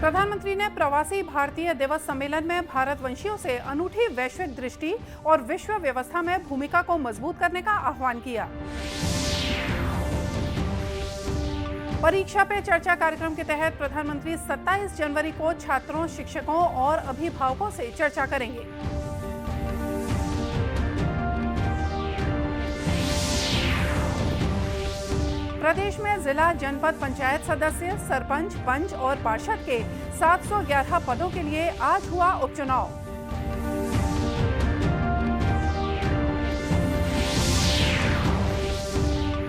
प्रधानमंत्री ने प्रवासी भारतीय दिवस सम्मेलन में भारतवंशियों से अनूठी वैश्विक दृष्टि और विश्व व्यवस्था में भूमिका को मजबूत करने का आह्वान किया। परीक्षा पे चर्चा कार्यक्रम के तहत प्रधानमंत्री 27 जनवरी को छात्रों, शिक्षकों और अभिभावकों से चर्चा करेंगे। प्रदेश में जिला, जनपद पंचायत सदस्य, सरपंच, पंच और पार्षद के 711 पदों के लिए आज हुआ उपचुनाव।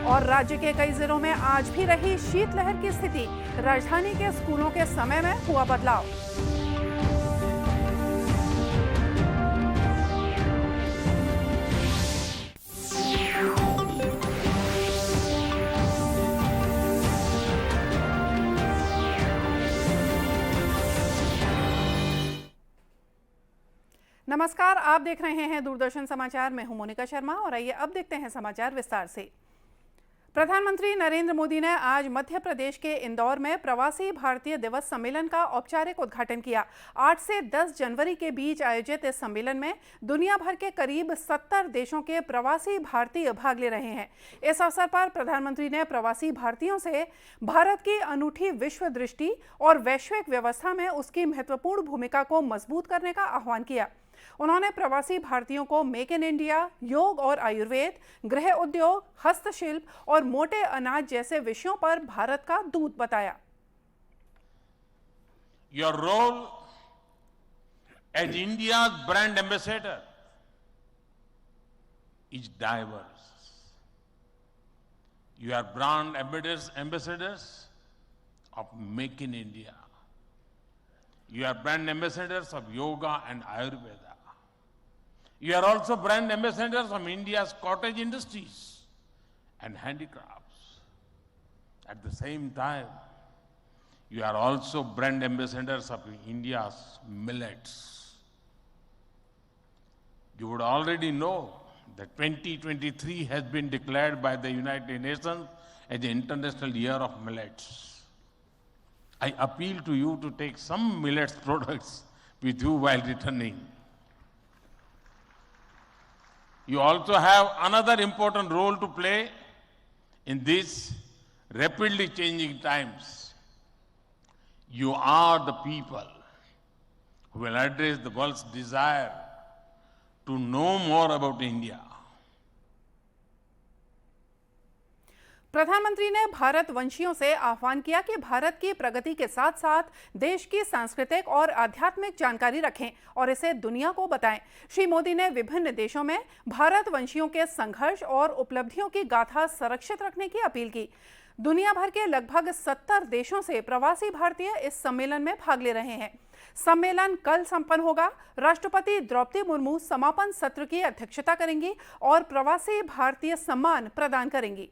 और राज्य के कई जिलों में आज भी रही शीतलहर की स्थिति। राजधानी के स्कूलों के समय में हुआ बदलाव। नमस्कार, आप देख रहे हैं दूरदर्शन समाचार। मैं हूं मोनिका शर्मा और आइए अब देखते हैं समाचार विस्तार से। प्रधानमंत्री नरेंद्र मोदी ने आज मध्य प्रदेश के इंदौर में प्रवासी भारतीय दिवस सम्मेलन का औपचारिक उद्घाटन किया। 8 से 10 जनवरी के बीच आयोजित इस सम्मेलन में दुनिया भर के करीब 70 देशों के प्रवासी भारतीय भाग ले रहे हैं। इस अवसर पर प्रधानमंत्री ने प्रवासी भारतीयों से भारत की अनूठी विश्व दृष्टि और वैश्विक व्यवस्था में उसकी महत्वपूर्ण भूमिका को मजबूत करने का आह्वान किया। उन्होंने प्रवासी भारतीयों को मेक इन इंडिया, योग और आयुर्वेद, गृह उद्योग, हस्तशिल्प और मोटे अनाज जैसे विषयों पर भारत का दूत बताया। Your role as India's brand ambassador is diverse. You are brand ambassadors of Make in India. You are brand ambassadors of yoga and Ayurveda. You are also brand ambassadors of India's cottage industries and handicrafts. At the same time, you are also brand ambassadors of India's millets. You would already know that 2023 has been declared by the United Nations as the International Year of Millets. I appeal to you to take some millets products with you while returning. You also have another important role to play in these rapidly changing times. You are the people who will address the world's desire to know more about India. प्रधानमंत्री ने भारतवंशियों से आह्वान किया कि भारत की प्रगति के साथ साथ देश की सांस्कृतिक और आध्यात्मिक जानकारी रखें और इसे दुनिया को बताएं। श्री मोदी ने विभिन्न देशों में भारतवंशियों के संघर्ष और उपलब्धियों की गाथा संरक्षित रखने की अपील की। दुनिया भर के लगभग 70 देशों से प्रवासी भारतीय इस सम्मेलन में भाग ले रहे हैं। सम्मेलन कल संपन्न होगा। राष्ट्रपति द्रौपदी मुर्मू समापन सत्र की अध्यक्षता करेंगी और प्रवासी भारतीय सम्मान प्रदान करेंगी।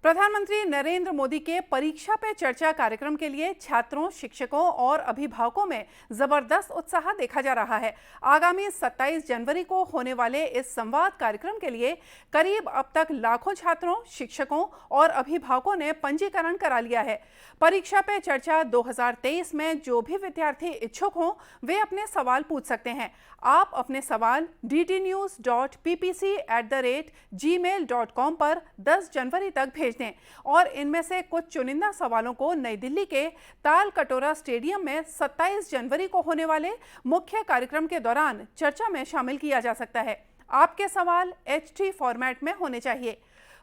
प्रधानमंत्री नरेंद्र मोदी के परीक्षा पे चर्चा कार्यक्रम के लिए छात्रों, शिक्षकों और अभिभावकों में जबरदस्त उत्साह देखा जा रहा है। आगामी 27 जनवरी को होने वाले इस संवाद कार्यक्रम के लिए करीब अब तक लाखों छात्रों, शिक्षकों और अभिभावकों ने पंजीकरण करा लिया है। परीक्षा पे चर्चा 2023 में जो भी विद्यार्थी इच्छुक हों, वे अपने सवाल पूछ सकते हैं। आप अपने सवाल ddnews.ppc@gmail.com पर 10 जनवरी तक भेज दें और इनमें से कुछ चुनिंदा सवालों को नई दिल्ली के ताल कटोरा स्टेडियम में 27 जनवरी को होने वाले मुख्य कार्यक्रम के दौरान चर्चा में शामिल किया जा सकता है। आपके सवाल HT फॉर्मेट में होने चाहिए।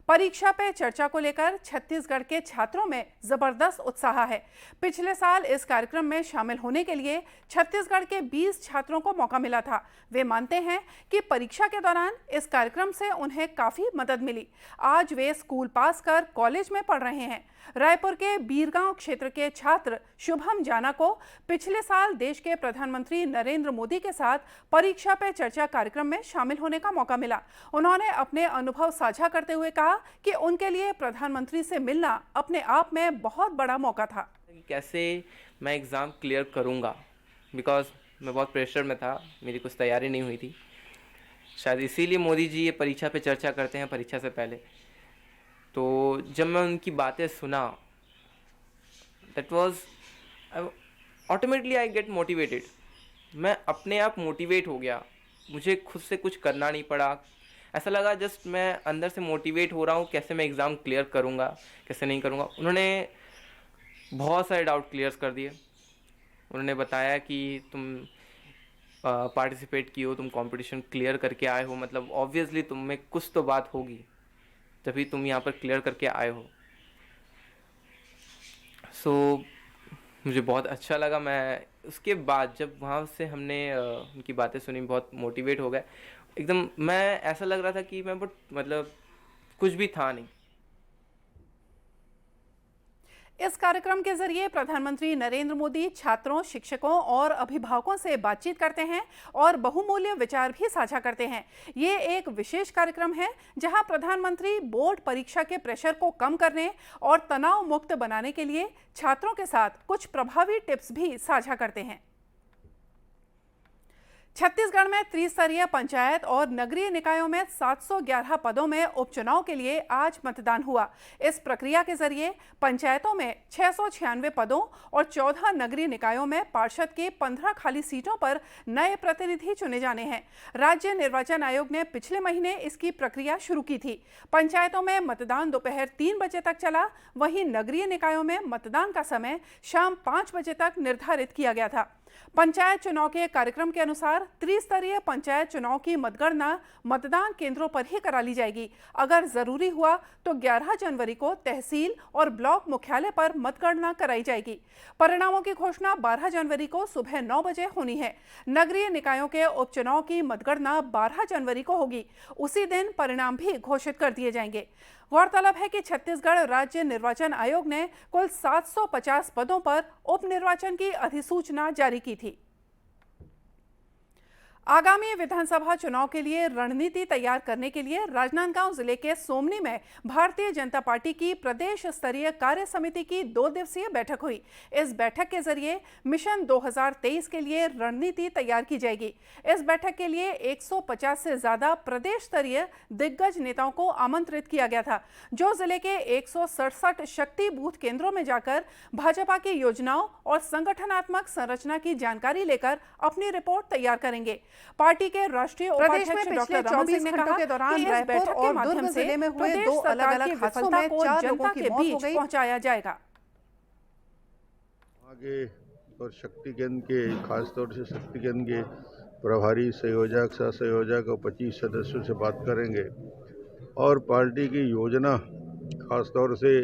परीक्षा पे चर्चा को लेकर छत्तीसगढ़ के छात्रों में जबरदस्त उत्साह है। पिछले साल इस कार्यक्रम में शामिल होने के लिए छत्तीसगढ़ के 20 छात्रों को मौका मिला था। वे मानते हैं कि परीक्षा के दौरान इस कार्यक्रम से उन्हें काफी मदद मिली। आज वे स्कूल पास कर कॉलेज में पढ़ रहे हैं। रायपुर के बीरगांव क्षेत्र के छात्र शुभम जाना को पिछले साल देश के प्रधानमंत्री नरेंद्र मोदी के साथ परीक्षा पे चर्चा कार्यक्रम में शामिल होने का मौका मिला। उन्होंने अपने अनुभव साझा करते हुए कहा कि उनके लिए प्रधानमंत्री से मिलना अपने आप में बहुत बड़ा मौका था। कैसे मैं एग्ज़ाम क्लियर करूंगा, बिकॉज मैं बहुत प्रेशर में था, मेरी कुछ तैयारी नहीं हुई थी। शायद इसीलिए मोदी जी ये परीक्षा पे चर्चा करते हैं परीक्षा से पहले। तो जब मैं उनकी बातें सुना, that was automatically I get motivated. मैं अपने आप मोटिवेट हो गया, मुझे खुद से कुछ करना नहीं पड़ा। ऐसा लगा जस्ट मैं अंदर से मोटिवेट हो रहा हूँ, कैसे मैं एग्ज़ाम क्लियर करूँगा, कैसे नहीं करूँगा। उन्होंने बहुत सारे डाउट क्लियर कर दिए। उन्होंने बताया कि तुम पार्टिसिपेट की हो, तुम कंपटीशन क्लियर करके आए हो, मतलब ऑब्वियसली तुम में कुछ तो बात होगी, तभी तुम यहाँ पर क्लियर करके आए हो। सो मुझे बहुत अच्छा लगा। मैं उसके बाद जब वहाँ से हमने उनकी बातें सुनी, बहुत मोटिवेट हो गए एकदम। मैं ऐसा लग रहा था कि मैं मतलब कुछ भी था नहीं। इस कार्यक्रम के जरिए प्रधानमंत्री नरेंद्र मोदी छात्रों, शिक्षकों और अभिभावकों से बातचीत करते हैं और बहुमूल्य विचार भी साझा करते हैं। ये एक विशेष कार्यक्रम है जहां प्रधानमंत्री बोर्ड परीक्षा के प्रेशर को कम करने और तनाव मुक्त बनाने के लिए छात्रों के साथ कुछ प्रभावी टिप्स भी साझा करते हैं। छत्तीसगढ़ में त्रिस्तरीय पंचायत और नगरीय निकायों में 711 पदों में उपचुनाव के लिए आज मतदान हुआ। इस प्रक्रिया के जरिए पंचायतों में 696 पदों और 14 नगरीय निकायों में पार्षद के 15 खाली सीटों पर नए प्रतिनिधि चुने जाने हैं। राज्य निर्वाचन आयोग ने पिछले महीने इसकी प्रक्रिया शुरू की थी। पंचायतों में मतदान दोपहर 3 बजे तक चला, वहीं नगरीय निकायों में मतदान का समय शाम 5 बजे तक निर्धारित किया गया था। पंचायत चुनाव के कार्यक्रम के अनुसार त्रिस्तरीय पंचायत चुनाव की मतगणना मतदान केंद्रों पर ही करा ली जाएगी। अगर जरूरी हुआ तो 11 जनवरी को तहसील और ब्लॉक मुख्यालय पर मतगणना कराई जाएगी। परिणामों की घोषणा 12 जनवरी को सुबह 9 बजे होनी है। नगरीय निकायों के उपचुनाव की मतगणना 12 जनवरी को होगी। उसी दिन परिणाम भी घोषित कर दिए जाएंगे। गौरतलब है कि छत्तीसगढ़ राज्य निर्वाचन आयोग ने कुल 750 पदों पर उपनिर्वाचन की अधिसूचना जारी की थी। आगामी विधानसभा चुनाव के लिए रणनीति तैयार करने के लिए राजनांदगांव जिले के सोमनी में भारतीय जनता पार्टी की प्रदेश स्तरीय कार्य समिति की 2 दिवसीय बैठक हुई। इस बैठक के जरिए मिशन 2023 के लिए रणनीति तैयार की जाएगी। इस बैठक के लिए 150 से ज्यादा प्रदेश स्तरीय दिग्गज नेताओं को आमंत्रित किया गया था, जो जिले के 167 शक्ति बूथ केंद्रों में जाकर भाजपा की योजनाओं और संगठनात्मक संरचना की जानकारी लेकर अपनी रिपोर्ट तैयार करेंगे। पार्टी के राष्ट्रीय उपाध्यक्ष डॉक्टर 24 घंटों के दौरान रायपुर और दुर्ग जिले में हुए 2 अलग-अलग हादसों में 4 लोगों की मौत हो गई। पहुंचाया जाएगा। आगे और शक्ति केंद्र के, खासतौर से शक्ति केंद्र के प्रभारी संयोजक, सह संयोजक और 25 सदस्यों से बात करेंगे और पार्टी की योजना, खासतौर से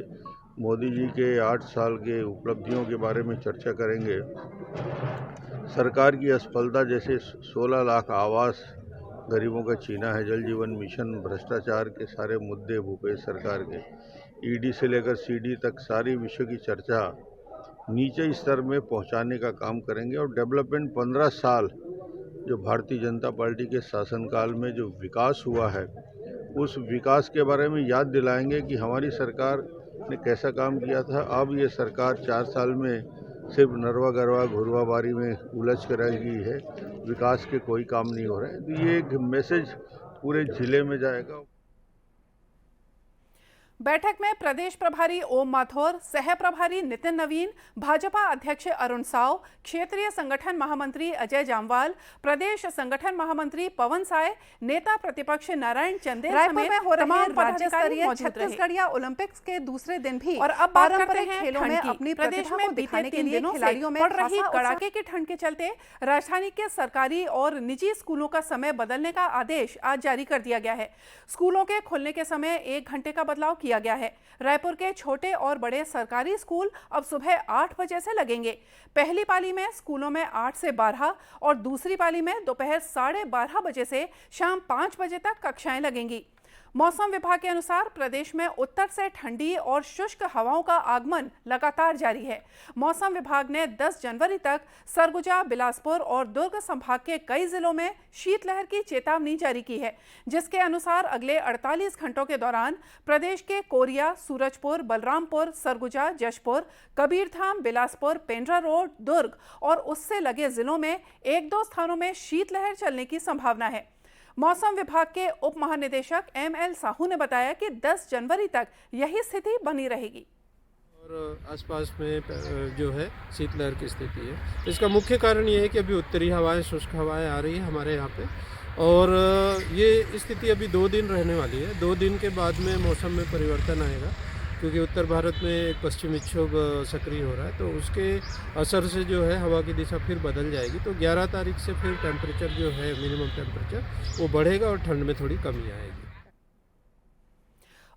मोदी जी के 8 साल के उपलब्धियों के बारे में चर्चा करेंगे। सरकार की असफलता जैसे 16 लाख आवास गरीबों का छीना है, जल जीवन मिशन, भ्रष्टाचार के सारे मुद्दे भूपेश सरकार के, ईडी से लेकर सीडी तक सारी विषयों की चर्चा नीचे स्तर में पहुंचाने का काम करेंगे। और डेवलपमेंट 15 साल जो भारतीय जनता पार्टी के शासनकाल में जो विकास हुआ है, उस विकास के बारे में याद दिलाएंगे कि हमारी सरकार ने कैसा काम किया था। अब ये सरकार 4 साल में सिर्फ नरवा गरवा घुरवा बारी में उलझ कर रह गई है, विकास के कोई काम नहीं हो रहे हैं। तो ये एक मैसेज पूरे जिले में जाएगा। बैठक में प्रदेश प्रभारी ओम माथुर, सह प्रभारी नितिन नवीन, भाजपा अध्यक्ष अरुण साव, क्षेत्रीय संगठन महामंत्री अजय जामवाल, प्रदेश संगठन महामंत्री पवन साय, नेता प्रतिपक्ष नारायण चंदेल समेत तमाम राज्य स्तरीय छत्तीसगढ़िया ओलंपिक्स के दूसरे दिन भी और अब बात करते हैं खेलों में अपनी प्रदेश में दिखाने के लिए खिलाड़ियों में पड़ रही कड़ाके की ठंड के चलते राजधानी के सरकारी और निजी स्कूलों का समय बदलने का आदेश आज जारी कर दिया गया है। स्कूलों के खुलने के समय 1 घंटे का बदलाव किया गया है। रायपुर के छोटे और बड़े सरकारी स्कूल अब सुबह 8 बजे से लगेंगे। पहली पाली में स्कूलों में 8 से 12 और दूसरी पाली में दोपहर 12:30 बजे से शाम 5 बजे तक कक्षाएं लगेंगी। मौसम विभाग के अनुसार प्रदेश में उत्तर से ठंडी और शुष्क हवाओं का आगमन लगातार जारी है। मौसम विभाग ने 10 जनवरी तक सरगुजा, बिलासपुर और दुर्ग संभाग के कई जिलों में शीतलहर की चेतावनी जारी की है, जिसके अनुसार अगले 48 घंटों के दौरान प्रदेश के कोरिया, सूरजपुर, बलरामपुर, सरगुजा, जशपुर, कबीरधाम, बिलासपुर, पेंड्रा रोड, दुर्ग और उससे लगे जिलों में 1-2 स्थानों में शीतलहर चलने की संभावना है। मौसम विभाग के उप महानिदेशक ML साहू ने बताया कि 10 जनवरी तक यही स्थिति बनी रहेगी। और आसपास में जो है शीतलहर की स्थिति है। इसका मुख्य कारण ये है कि अभी उत्तरी हवाएं, शुष्क हवाएं आ रही है हमारे यहाँ पे, और ये स्थिति अभी 2 दिन रहने वाली है। 2 दिन के बाद में मौसम में परिवर्तन आएगा, क्योंकि उत्तर भारत में एक पश्चिमी विक्षोभ सक्रिय हो रहा है, तो उसके असर से जो है हवा की दिशा फिर बदल जाएगी। तो 11 तारीख से फिर टेम्परेचर जो है, मिनिमम टेम्परेचर वो बढ़ेगा और ठंड में थोड़ी कमी आएगी।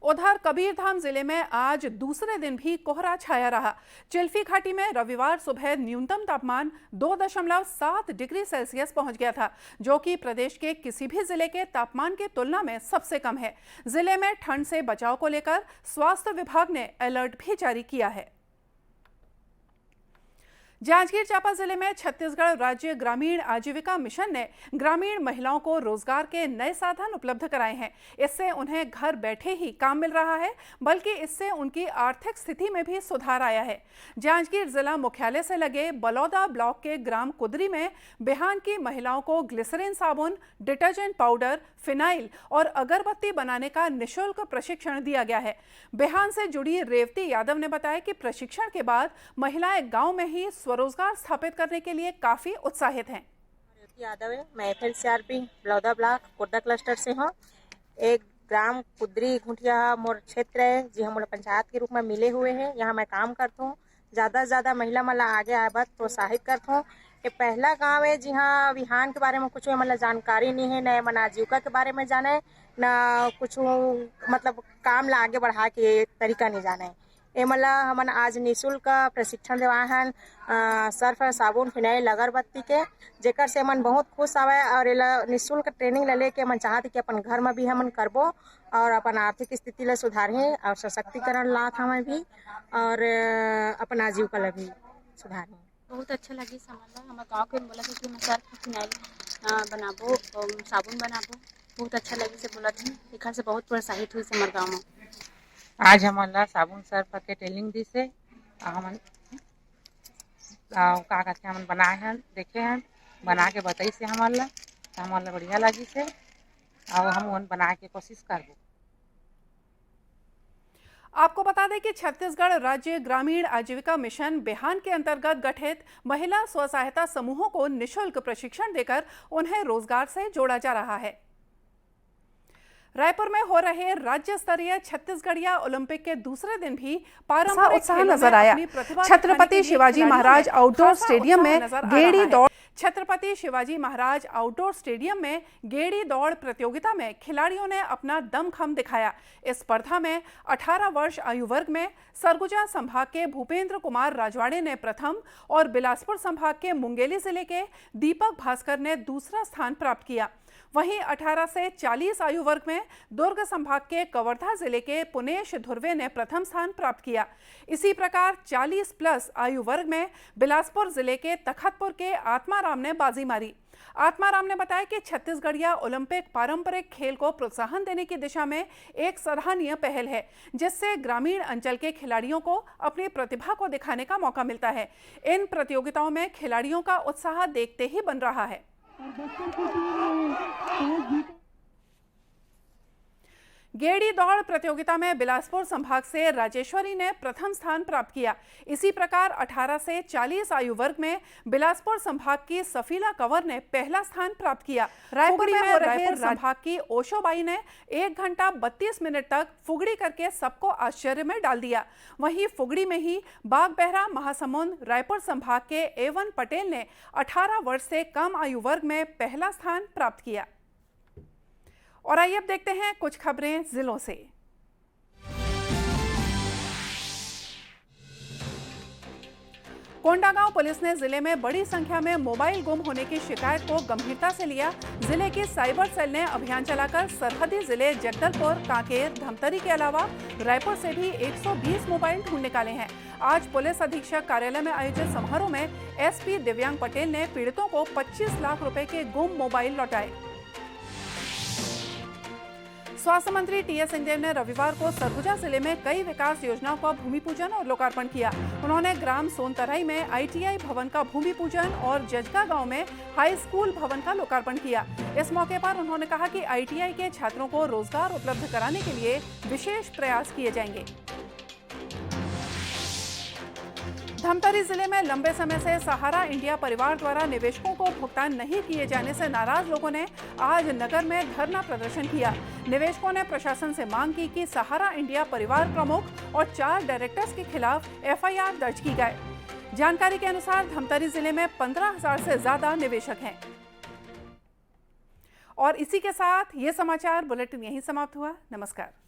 उधर कबीरधाम जिले में आज दूसरे दिन भी कोहरा छाया रहा। चिल्फी घाटी में रविवार सुबह न्यूनतम तापमान 2.7 डिग्री सेल्सियस पहुंच गया था, जो कि प्रदेश के किसी भी जिले के तापमान की तुलना में सबसे कम है। जिले में ठंड से बचाव को लेकर स्वास्थ्य विभाग ने अलर्ट भी जारी किया है। जांजगीर चांपा जिले में छत्तीसगढ़ राज्य ग्रामीण आजीविका मिशन ने ग्रामीण महिलाओं को रोजगार के नए साधन उपलब्ध कराए हैं। इससे उन्हें घर बैठे ही काम मिल रहा है, बल्कि इससे उनकी आर्थिक स्थिति में भी सुधार आया है। जांजगीर जिला मुख्यालय से लगे बलौदा ब्लॉक के ग्राम कुदरी में बिहान की महिलाओं को ग्लिसरीन साबुन, डिटर्जेंट पाउडर, फिनाइल और अगरबत्ती बनाने का निःशुल्क प्रशिक्षण दिया गया है। बिहान से जुड़ी रेवती यादव ने बताया कि प्रशिक्षण के बाद महिलाएं गांव में ही स्वरोजगार स्थापित करने के लिए काफी उत्साहित हैं। रेवती यादव है, मैं FLCRP Baloda block Kota cluster से हूँ। एक ग्राम कुदरी घुटिया मोर क्षेत्र है, जी हम पंचायत के रूप में मिले हुए हैं। यहाँ मैं काम करता हूँ। ज़्यादा से ज़्यादा महिला मतलब आगे आए बात प्रोत्साहित करता हूँ। ये पहला गांव है जी हाँ, बिहान के बारे में कुछ मतलब जानकारी नहीं है, न मन आजीविका के बारे में जाने, न कुछ मतलब काम ला आगे बढ़ा के तरीका नहीं जाने। ये मतलब हमन आज निःशुल्क प्रशिक्षण देवाए हैं सर्फ, साबुन, फिनाइल, अगरबत्ती के, जेकर से मन बहुत खुश आवे और निःशुल्क ट्रेनिंग ले लेके मन चाहते कि अपन घर में भी हमन करबो और अपन आर्थिक स्थिति ले सुधारें और सशक्तिकरण लात हमें भी और अपन आजीविका ले भी सुधारें। बहुत अच्छा लगी सामान। हमारे गाँव के बोला कि मैं सर्फ, फिनाइल बनाबो, साबुन बनाबो, बहुत अच्छा लगी से बोला थी। घर से बहुत प्रोत्साहित हुई से हमारे गाँव में। आज हमन साबुन सर्फ के ट्रेनिंग दी से हमन का कहते हमन बनाए हैं, देखे हैं, बना के बताई से हमन बढ़िया लगी से और हम बना के कोशिश करबो। आपको बता दें कि छत्तीसगढ़ राज्य ग्रामीण आजीविका मिशन बिहान के अंतर्गत गठित महिला स्व सहायता समूहों को निःशुल्क प्रशिक्षण देकर उन्हें रोजगार से जोड़ा जा रहा है। रायपुर में हो रहे राज्य स्तरीय छत्तीसगढ़िया ओलंपिक के दूसरे दिन भी पारंपरिक उत्साह नजर आया। छत्रपति शिवाजी महाराज आउटडोर स्टेडियम में गेड़ी दौड़ छत्रपति शिवाजी महाराज आउटडोर स्टेडियम में गेड़ी दौड़ प्रतियोगिता में खिलाड़ियों ने अपना दमखम दिखाया। इस स्पर्धा में 18 वर्ष आयु वर्ग में सरगुजा संभाग के भूपेंद्र कुमार राजवाड़े ने प्रथम और बिलासपुर संभाग के मुंगेली जिले के दीपक भास्कर ने दूसरा स्थान प्राप्त किया। वहीं 18 से 40 आयु वर्ग में दुर्ग संभाग के कवर्धा जिले के पुनेश धुर्वे ने प्रथम स्थान प्राप्त किया। इसी प्रकार 40 प्लस आयु वर्ग में बिलासपुर जिले के तखतपुर के आत्माराम ने बाजी मारी। आत्माराम ने बताया कि छत्तीसगढ़िया ओलंपिक पारंपरिक खेल को प्रोत्साहन देने की दिशा में एक सराहनीय पहल है, जिससे ग्रामीण अंचल के खिलाड़ियों को अपनी प्रतिभा को दिखाने का मौका मिलता है। इन प्रतियोगिताओं में खिलाड़ियों का उत्साह देखते ही बन रहा है। गेड़ी दौड़ प्रतियोगिता में बिलासपुर संभाग से राजेश्वरी ने प्रथम स्थान प्राप्त किया। इसी प्रकार 18 से 40 आयु वर्ग में बिलासपुर संभाग की सफीला कंवर ने पहला स्थान प्राप्त किया। रायपुर संभाग की ओशोबाई ने 1 घंटा 32 मिनट तक फुगड़ी करके सबको आश्चर्य में डाल दिया। वहीं फुगड़ी में ही बागबहरा महासमुंद रायपुर संभाग के एवन पटेल ने 18 वर्ष से कम आयु वर्ग में पहला स्थान प्राप्त किया। और आइए अब देखते हैं कुछ खबरें जिलों से। कोंडागांव पुलिस ने जिले में बड़ी संख्या में मोबाइल गुम होने की शिकायत को गंभीरता से लिया। जिले की साइबर सेल ने अभियान चलाकर सरहदी जिले जगदलपुर, कांकेर, धमतरी के अलावा रायपुर से भी 120 मोबाइल ढूंढ निकाले हैं। आज पुलिस अधीक्षक कार्यालय में आयोजित समारोह में एसपी दिव्यांग पटेल ने पीड़ितों को 25 लाख रुपए के गुम मोबाइल लौटाए। स्वास्थ्य मंत्री टीएस सिंहदेव ने रविवार को सरगुजा जिले में कई विकास योजनाओं का भूमि पूजन और लोकार्पण किया। उन्होंने ग्राम सोनतराई में आईटीआई भवन का भूमि पूजन और जजगा गांव में हाई स्कूल भवन का लोकार्पण किया। इस मौके पर उन्होंने कहा कि आईटीआई के छात्रों को रोजगार उपलब्ध कराने के लिए विशेष प्रयास किए जाएंगे। धमतरी जिले में लंबे समय से सहारा इंडिया परिवार द्वारा निवेशकों को भुगतान नहीं किए जाने से नाराज लोगों ने आज नगर में धरना प्रदर्शन किया। निवेशकों ने प्रशासन से मांग की कि सहारा इंडिया परिवार प्रमुख और 4 डायरेक्टर्स के खिलाफ FIR दर्ज की जाए। जानकारी के अनुसार धमतरी जिले में 15,000 से ज्यादा निवेशक हैं। और इसी के साथ ये समाचार बुलेटिन यहीं समाप्त हुआ। नमस्कार।